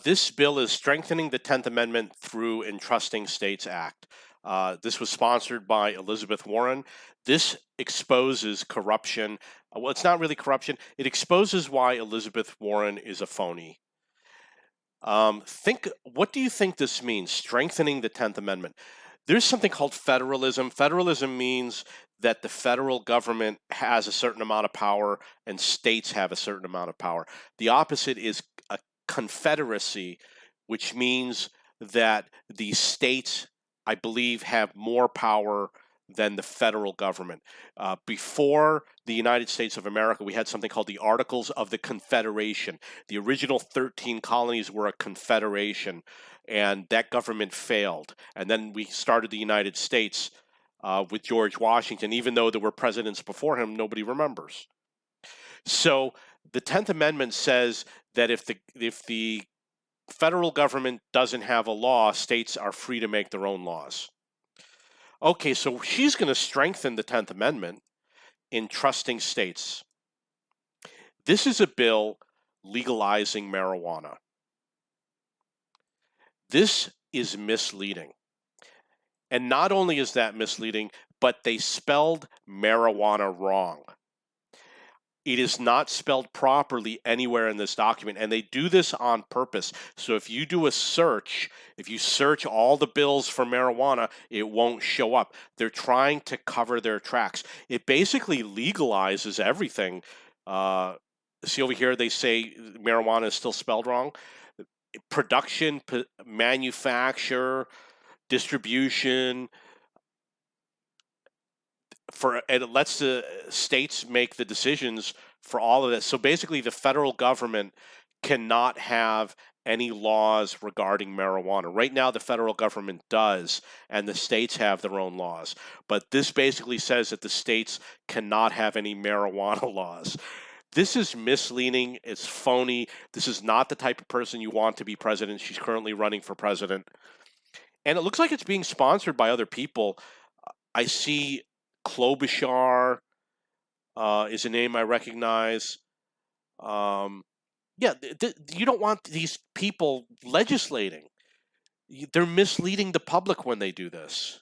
This bill is strengthening the 10th Amendment through Entrusting States Act. This was sponsored by Elizabeth Warren. This exposes corruption. Well, it's not really corruption. It exposes why Elizabeth Warren is a phony. What do you think this means, strengthening the 10th Amendment? There's something called federalism. Federalism means that the federal government has a certain amount of power and states have a certain amount of power. The opposite is a confederacy, which means that the states, I believe, have more power than the federal government. Before the United States of America, we had something called the Articles of the Confederation. The original 13 colonies were a confederation, and that government failed. And then we started the United States with George Washington. Even though there were presidents before him, nobody remembers. So the 10th Amendment says that if the federal government doesn't have a law, states are free to make their own laws. Okay, so she's going to strengthen the 10th Amendment in trusting states. This is a bill legalizing marijuana. This is misleading. And not only is that misleading, but they spelled marijuana wrong. It is not spelled properly anywhere in this document, and they do this on purpose. So if you do a search, if you search all the bills for marijuana, it won't show up. They're trying to cover their tracks. It basically legalizes everything. See over here, they say marijuana is still spelled wrong. Production, manufacture, distribution, and it lets the states make the decisions for all of this. So basically, the federal government cannot have any laws regarding marijuana. Right now, the federal government does, and the states have their own laws. But this basically says that the states cannot have any marijuana laws. This is misleading. It's phony. This is not the type of person you want to be president. She's currently running for president. And it looks like it's being sponsored by other people. I see Klobuchar is a name I recognize. Yeah, you don't want these people legislating. They're misleading the public when they do this.